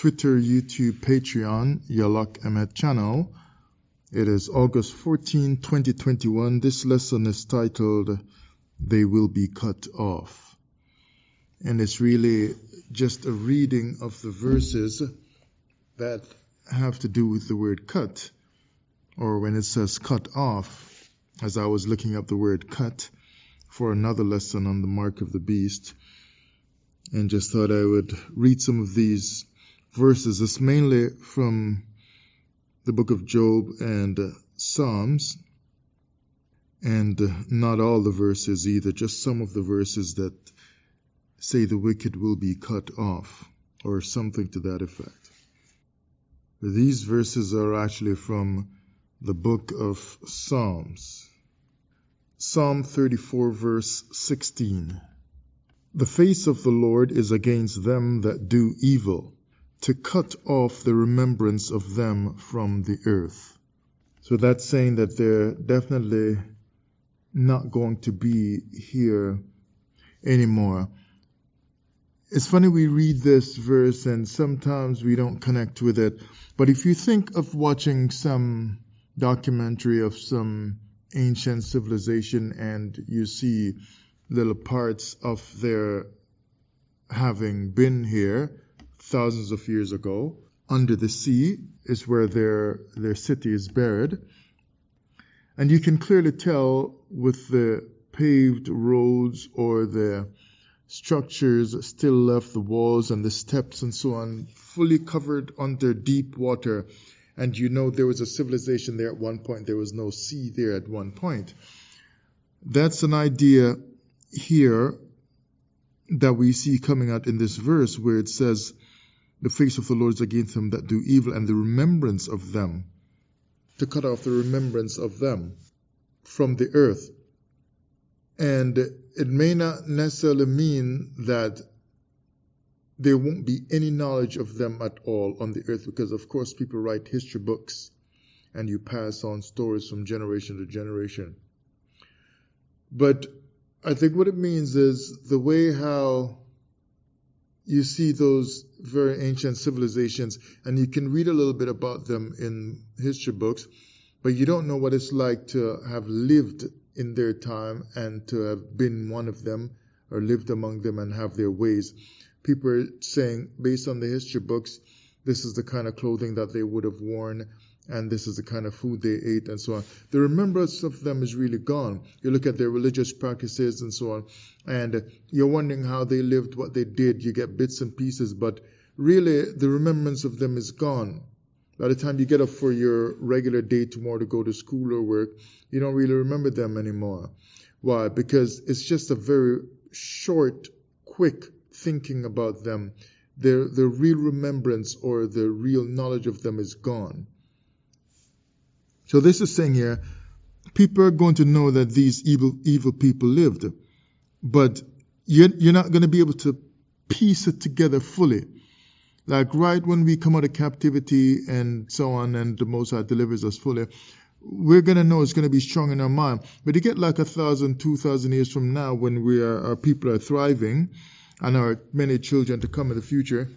Twitter, YouTube, Patreon, Yalak Emet channel. It is August 14, 2021. This lesson is titled, They Will Be Cut Off. And it's really just a reading of the verses that have to do with the word cut, or when it says cut off, as I was looking up the word cut for another lesson on the mark of the beast, and just thought I would read some of these verses. It's mainly from the book of Job and Psalms, and not all the verses either, just some of the verses that say the wicked will be cut off, or something to that effect. These verses are actually from the book of Psalms. Psalm 34, verse 16. The face of the Lord is against them that do evil, to cut off the remembrance of them from the earth. So that's saying that they're definitely not going to be here anymore. It's funny, we read this verse and sometimes we don't connect with it. But if you think of watching some documentary of some ancient civilization and you see little parts of their having been here thousands of years ago, under the sea is where their city is buried. And you can clearly tell with the paved roads or the structures still left, the walls and the steps and so on, fully covered under deep water. And you know there was a civilization there at one point. There was no sea there at one point. That's an idea here that we see coming out in this verse where it says, the face of the Lord is against them that do evil, and the remembrance of them, to cut off the remembrance of them from the earth. And it may not necessarily mean that there won't be any knowledge of them at all on the earth, because of course people write history books and you pass on stories from generation to generation. But I think what it means is the way how you see those very ancient civilizations, and you can read a little bit about them in history books, but you don't know what it's like to have lived in their time and to have been one of them or lived among them and have their ways. People are saying, based on the history books, this is the kind of clothing that they would have worn, and this is the kind of food they ate, and so on. The remembrance of them is really gone. You look at their religious practices and so on, and you're wondering how they lived, what they did. You get bits and pieces, but really the remembrance of them is gone. By the time you get up for your regular day tomorrow to go to school or work, you don't really remember them anymore. Why? Because it's just a very short, quick thinking about them. The real remembrance or the real knowledge of them is gone. So this is saying here, people are going to know that these evil people lived, but you're not going to be able to piece it together fully. Like right when we come out of captivity and so on, and the Most High delivers us fully, we're going to know it's going to be strong in our mind. But you get like 1,000, 2,000 years from now, when our people are thriving and our many children to come in the future,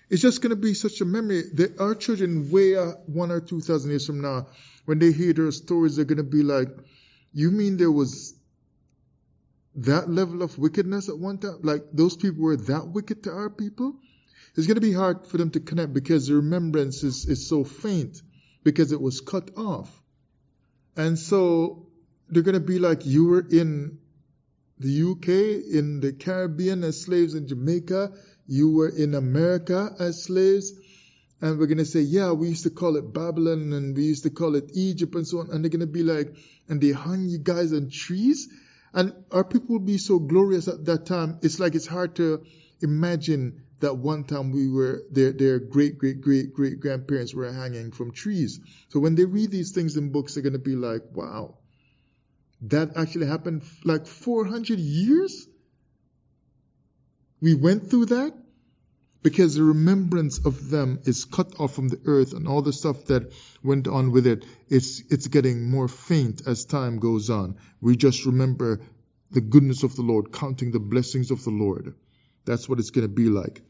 it's just going to be such a memory that our children way 1 or 2,000 years from now, when they hear their stories, they're going to be like, you mean there was that level of wickedness at one time? Like those people were that wicked to our people? It's going to be hard for them to connect because the remembrance is so faint because it was cut off. And so they're going to be like, you were in the UK, in the Caribbean as slaves, in Jamaica, you were in America as slaves. And we're going to say, yeah, we used to call it Babylon and we used to call it Egypt and so on. And they're going to be like, and they hung you guys on trees? And our people will be so glorious at that time. It's like it's hard to imagine that one time we were, their great-great-great-great-grandparents were hanging from trees. So when they read these things in books, they're going to be like, wow, that actually happened like 400 years? We went through that? Because the remembrance of them is cut off from the earth, and all the stuff that went on with it, it's getting more faint as time goes on. We just remember the goodness of the Lord, counting the blessings of the Lord. That's what it's going to be like.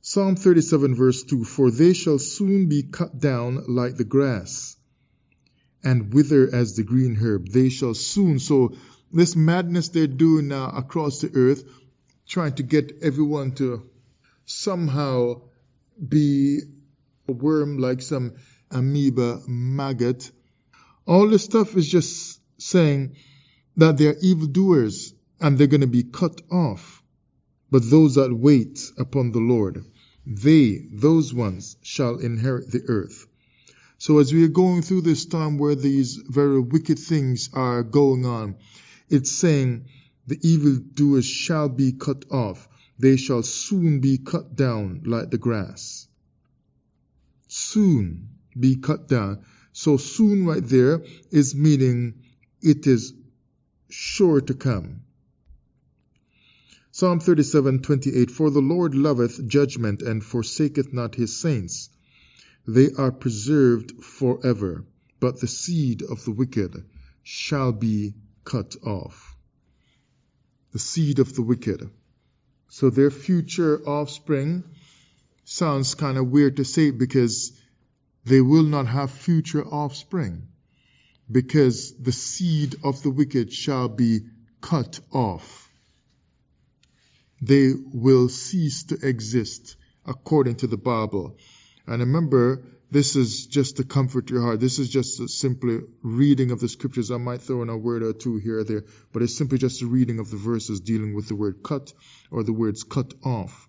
Psalm 37 verse 2, for they shall soon be cut down like the grass and wither as the green herb. They shall soon. So this madness they're doing now across the earth, trying to get everyone to somehow be a worm like some amoeba, maggot. All this stuff is just saying that they're evildoers and they're going to be cut off. But those that wait upon the Lord, those ones, shall inherit the earth. So as we are going through this time where these very wicked things are going on, it's saying the evildoers shall be cut off. They shall soon be cut down like the grass. Soon be cut down. So soon right there is meaning it is sure to come. Psalm 37:28, for the Lord loveth judgment and forsaketh not his saints. They are preserved forever, but the seed of the wicked shall be cut off. The seed of the wicked. So their future offspring sounds kind of weird to say because they will not have future offspring, because the seed of the wicked shall be cut off. They will cease to exist according to the Bible. And remember, this is just to comfort your heart. This is just a simple reading of the scriptures. I might throw in a word or two here or there, but it's simply just a reading of the verses dealing with the word cut or the words cut off.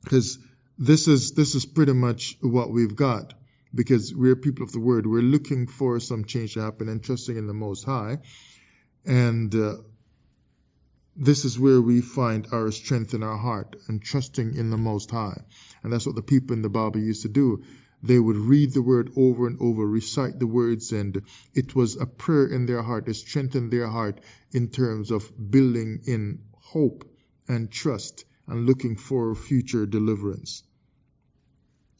Because this is pretty much what we've got, because we're people of the word. We're looking for some change to happen and trusting in the Most High. And this is where we find our strength in our heart and trusting in the Most High. And that's what the people in the Bible used to do. They would read the word over and over, recite the words, and it was a prayer in their heart. It strengthened their heart in terms of building in hope and trust and looking for future deliverance.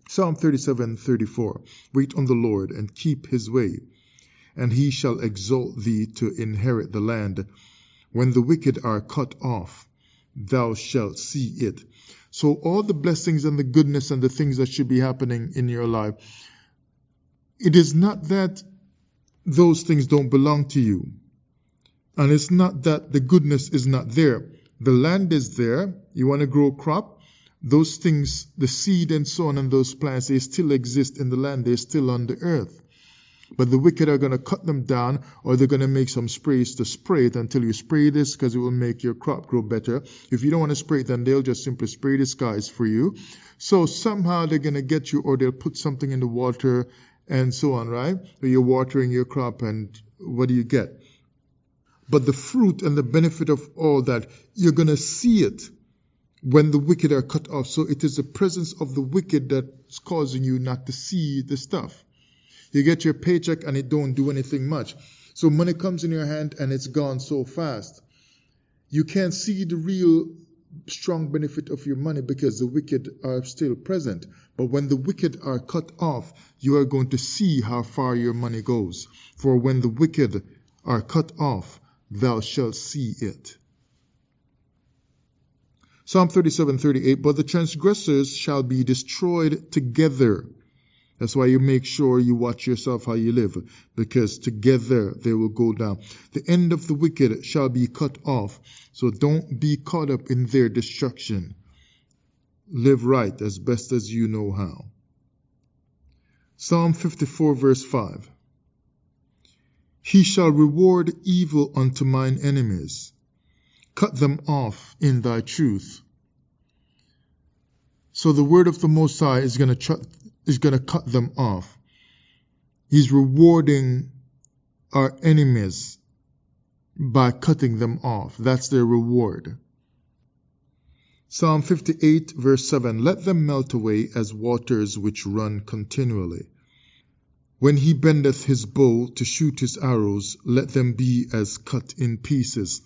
Psalm 37:34, wait on the Lord and keep his way, and he shall exalt thee to inherit the land. When the wicked are cut off, thou shalt see it. So all the blessings and the goodness and the things that should be happening in your life, it is not that those things don't belong to you. And it's not that the goodness is not there. The land is there. You want to grow a crop? Those things, the seed and so on, and those plants, they still exist in the land. They're still on the earth. But the wicked are going to cut them down, or they're going to make some sprays to spray it until you spray this, because it will make your crop grow better. If you don't want to spray it, then they'll just simply spray the skies for you. So somehow they're going to get you, or they'll put something in the water and so on, right? So you're watering your crop, and what do you get? But the fruit and the benefit of all that, you're going to see it when the wicked are cut off. So it is the presence of the wicked that's causing you not to see the stuff. You get your paycheck and it don't do anything much. So money comes in your hand and it's gone so fast. You can't see the real strong benefit of your money because the wicked are still present. But when the wicked are cut off, you are going to see how far your money goes. For when the wicked are cut off, thou shalt see it. Psalm 37:38, but the transgressors shall be destroyed together. That's why you make sure you watch yourself how you live, because together they will go down. The end of the wicked shall be cut off, so don't be caught up in their destruction. Live right as best as you know how. Psalm 54 verse 5. He shall reward evil unto mine enemies. Cut them off in thy truth. So the word of the Most High is going to cut them off. He's rewarding our enemies by cutting them off. That's their reward. Psalm 58 verse 7. Let them melt away as waters which run continually. When he bendeth his bow to shoot his arrows, let them be as cut in pieces.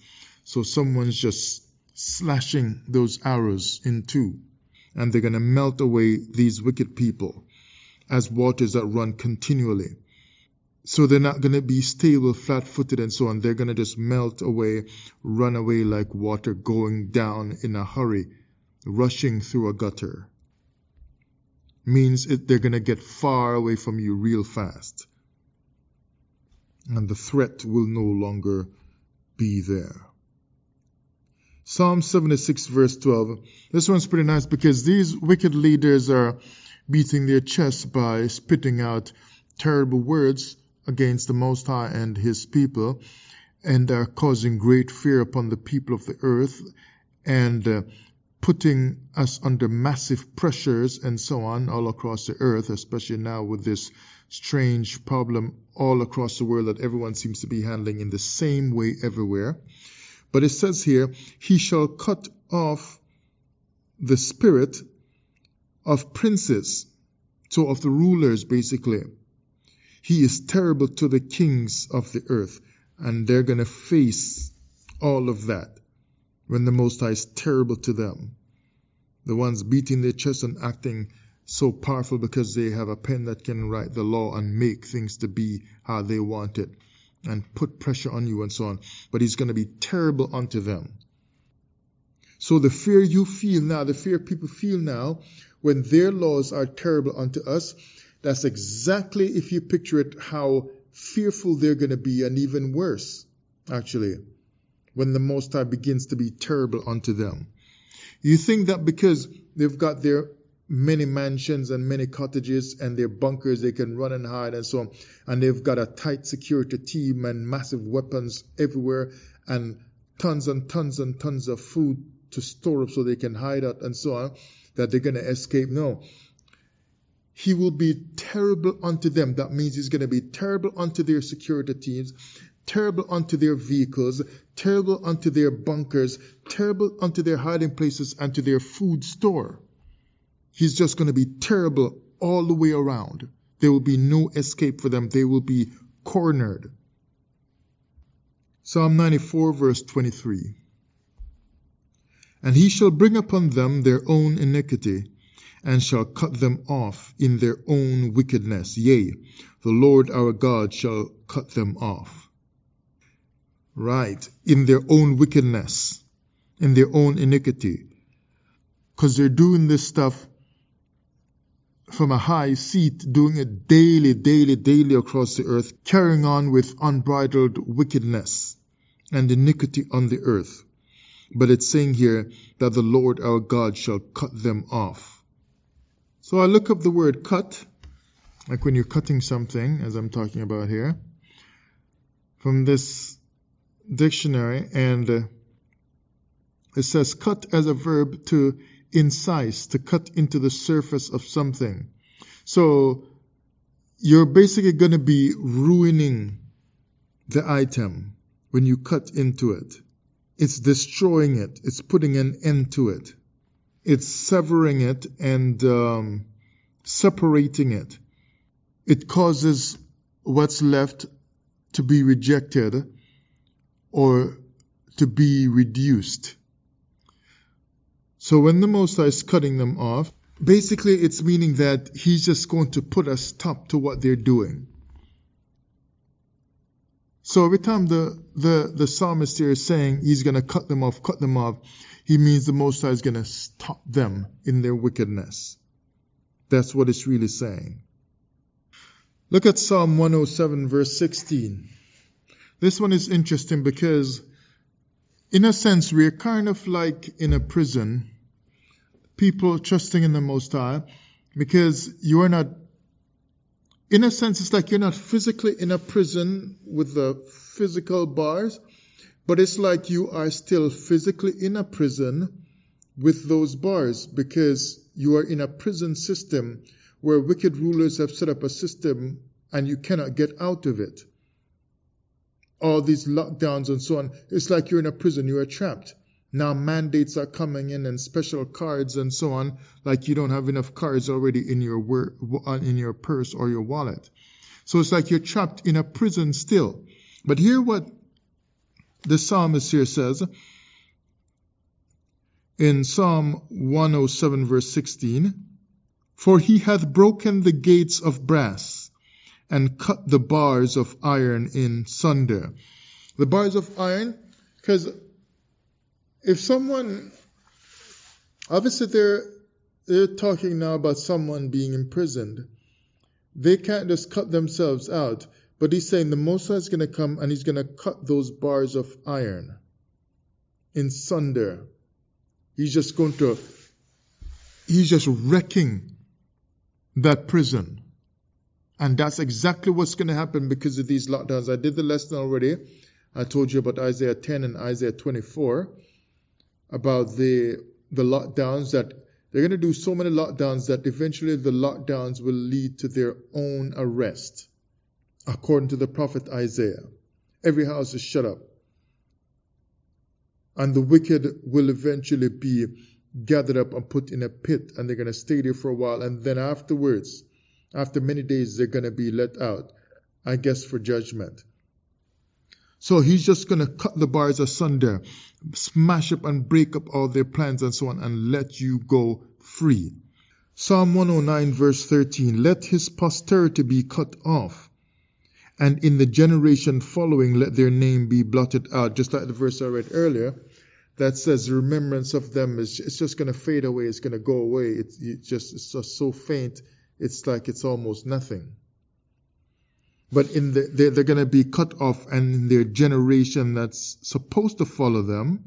So someone's just slashing those arrows in two, and they're going to melt away these wicked people as waters that run continually. So they're not going to be stable, flat-footed, and so on. They're going to just melt away, run away like water going down in a hurry. rushing through a gutter. Means they're going to get far away from you real fast. And the threat will no longer be there. Psalm 76 verse 12. This one's pretty nice because these wicked leaders are beating their chests by spitting out terrible words against the Most High and His people, and are causing great fear upon the people of the earth, and putting us under massive pressures and so on all across the earth, especially now with this strange problem all across the world that everyone seems to be handling in the same way everywhere. But it says here, He shall cut off the spirit of princes, so of the rulers basically. He is terrible to the kings of the earth, and they're going to face all of that when the Most High is terrible to them. The ones beating their chest and acting so powerful because they have a pen that can write the law and make things to be how they want it and put pressure on you and so on. But He's going to be terrible unto them. So the fear you feel now, the fear people feel now, when their laws are terrible unto us, that's exactly, if you picture it, how fearful they're going to be, and even worse, actually, when the Most High begins to be terrible unto them. You think that because they've got their many mansions and many cottages and their bunkers, they can run and hide and so on, and they've got a tight security team and massive weapons everywhere and tons and tons and tons of food to store up so they can hide out and so on, that they're going to escape? No. He will be terrible unto them. That means He's going to be terrible unto their security teams, terrible unto their vehicles, terrible unto their bunkers, terrible unto their hiding places and to their food store. He's just going to be terrible all the way around. There will be no escape for them. They will be cornered. Psalm 94 verse 23. And He shall bring upon them their own iniquity, and shall cut them off in their own wickedness. Yea, the Lord our God shall cut them off. Right, in their own wickedness, in their own iniquity. Because they're doing this stuff from a high seat, doing it daily across the earth, carrying on with unbridled wickedness and iniquity on the earth. But it's saying here that the Lord our God shall cut them off. So I look up the word cut, like when you're cutting something, as I'm talking about here, from this dictionary, and it says cut as a verb to incise, to cut into the surface of something. So you're basically going to be ruining the item when you cut into it. It's destroying it. It's putting an end to it. It's severing it and separating it. It causes what's left to be rejected or to be reduced. So when the Most High is cutting them off, basically it's meaning that He's just going to put a stop to what they're doing. So every time the psalmist here is saying He's going to cut them off, He means the Most High is going to stop them in their wickedness. That's what it's really saying. Look at Psalm 107 verse 16. This one is interesting because in a sense we're kind of like in a prison, people trusting in the Most High, because you are not, in a sense it's like you're not physically in a prison with the physical bars, but it's like you are still physically in a prison with those bars, because you are in a prison system where wicked rulers have set up a system and you cannot get out of it. All these lockdowns and so on, it's like you're in a prison, you are trapped. Now mandates are coming in and special cards and so on, like you don't have enough cards already in your purse or your wallet. So it's like you're trapped in a prison still. But hear what the psalmist here says in Psalm 107 verse 16. For He hath broken the gates of brass and cut the bars of iron in sunder. The bars of iron, because if someone Obviously, they're talking now about someone being imprisoned. They can't just cut themselves out. But he's saying the Most High is going to come and he's going to cut those bars of iron in sunder. He's just wrecking that prison. And that's exactly what's going to happen because of these lockdowns. I did the lesson already. I told you about Isaiah 10 and Isaiah 24, about the lockdowns, that they're going to do so many lockdowns that eventually the lockdowns will lead to their own arrest. According to the prophet Isaiah, every house is shut up. And the wicked will eventually be gathered up and put in a pit, and they're going to stay there for a while. And then afterwards, after many days, they're going to be let out, I guess, for judgment. So he's just going to cut the bars asunder, smash up and break up all their plans and so on, and let you go free. Psalm 109 verse 13, let his posterity be cut off, and in the generation following let their name be blotted out. Just like the verse I read earlier that says the remembrance of them it's just going to fade away, it's going to go away. It's just so faint, it's like it's almost nothing. But they're going to be cut off, and in their generation that's supposed to follow them,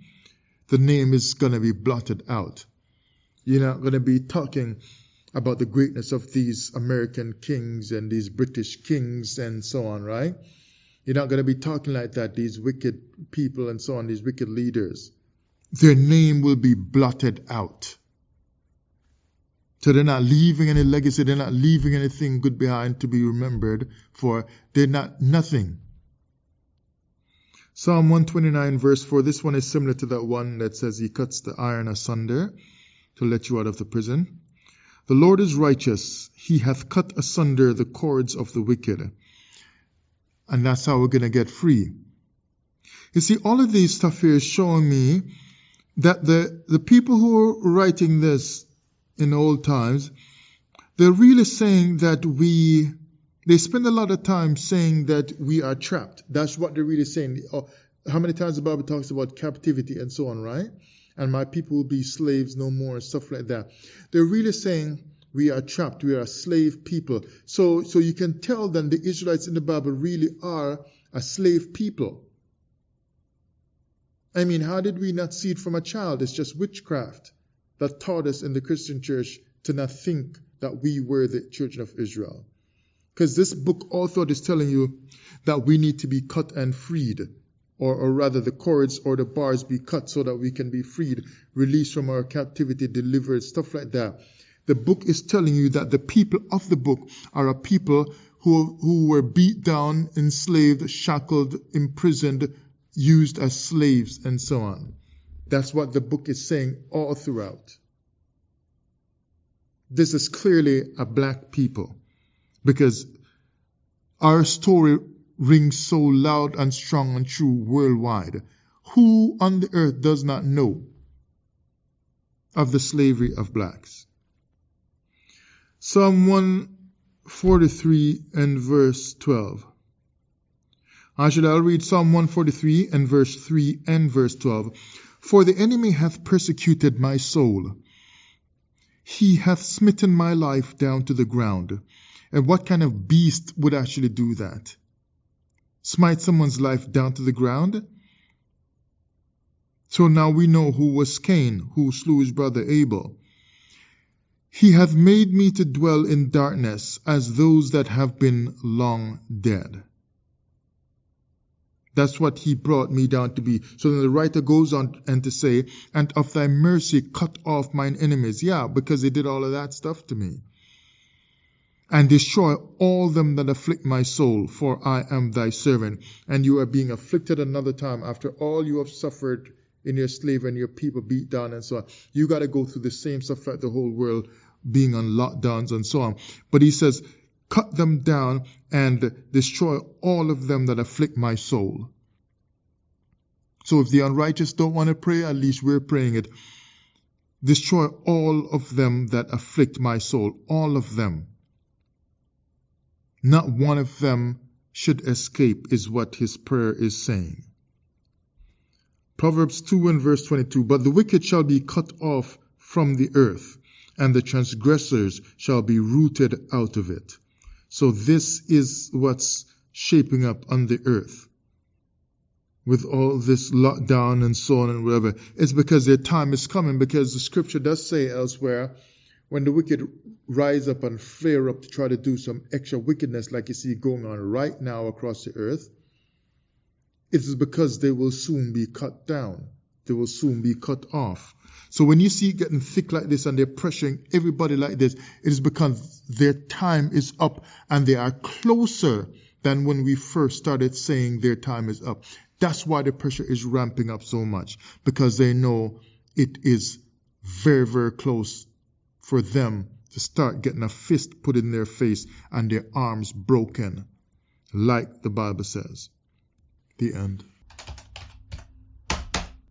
the name is going to be blotted out. You're not going to be talking about the greatness of these American kings and these British kings and so on, right? You're not going to be talking like that, these wicked people and so on, these wicked leaders. Their name will be blotted out. So they're not leaving any legacy, they're not leaving anything good behind to be remembered for. They're not nothing. Psalm 129 verse 4, this one is similar to that one that says he cuts the iron asunder to let you out of the prison. The Lord is righteous, he hath cut asunder the cords of the wicked. And that's how we're going to get free. You see, all of these stuff here is showing me that the people who are writing this in old times, they're really saying that they spend a lot of time saying that we are trapped. That's what they're really saying. How many times the Bible talks about captivity and so on, right? And my people will be slaves no more and stuff like that. They're really saying we are trapped, we are a slave people. So you can tell then the Israelites in the Bible really are a slave people. I mean, how did we not see it from a child? It's just witchcraft that taught us in the Christian church to not think that we were the children of Israel. Because this book also is telling you that we need to be cut and freed, or rather the cords or the bars be cut so that we can be freed, released from our captivity, delivered, stuff like that. The book is telling you that the people of the book are a people who were beat down, enslaved, shackled, imprisoned, used as slaves, and so on. That's what the book is saying all throughout. This is clearly a black people, because our story rings so loud and strong and true worldwide. Who on the earth does not know of the slavery of blacks? Psalm 143 and verse 12. I'll read Psalm 143 and verse 3 and verse 12. For the enemy hath persecuted my soul. He hath smitten my life down to the ground. And what kind of beast would actually do that? Smite someone's life down to the ground? So now we know who was Cain, who slew his brother Abel. He hath made me to dwell in darkness as those that have been long dead. That's what he brought me down to be. So then the writer goes on and to say, and of thy mercy cut off mine enemies. Yeah, because they did all of that stuff to me. And destroy all them that afflict my soul, for I am thy servant. And you are being afflicted another time after all you have suffered in your slavery and your people beat down and so on. You got to go through the same stuff like the whole world, being on lockdowns and so on. But he says, cut them down and destroy all of them that afflict my soul. So if the unrighteous don't want to pray, at least we're praying it. Destroy all of them that afflict my soul. All of them. Not one of them should escape, is what his prayer is saying. Proverbs 2 and verse 22. But the wicked shall be cut off from the earth, and the transgressors shall be rooted out of it. So this is what's shaping up on the earth. With all this lockdown and so on and whatever, it's because their time is coming, because the scripture does say elsewhere, when the wicked rise up and flare up to try to do some extra wickedness like you see going on right now across the earth, it is because they will soon be cut down. They will soon be cut off. So when you see it getting thick like this and they're pressuring everybody like this, it is because their time is up and they are closer than when we first started saying their time is up. That's why the pressure is ramping up so much, because they know it is very, very close for them to start getting a fist put in their face and their arms broken, like the Bible says. The end.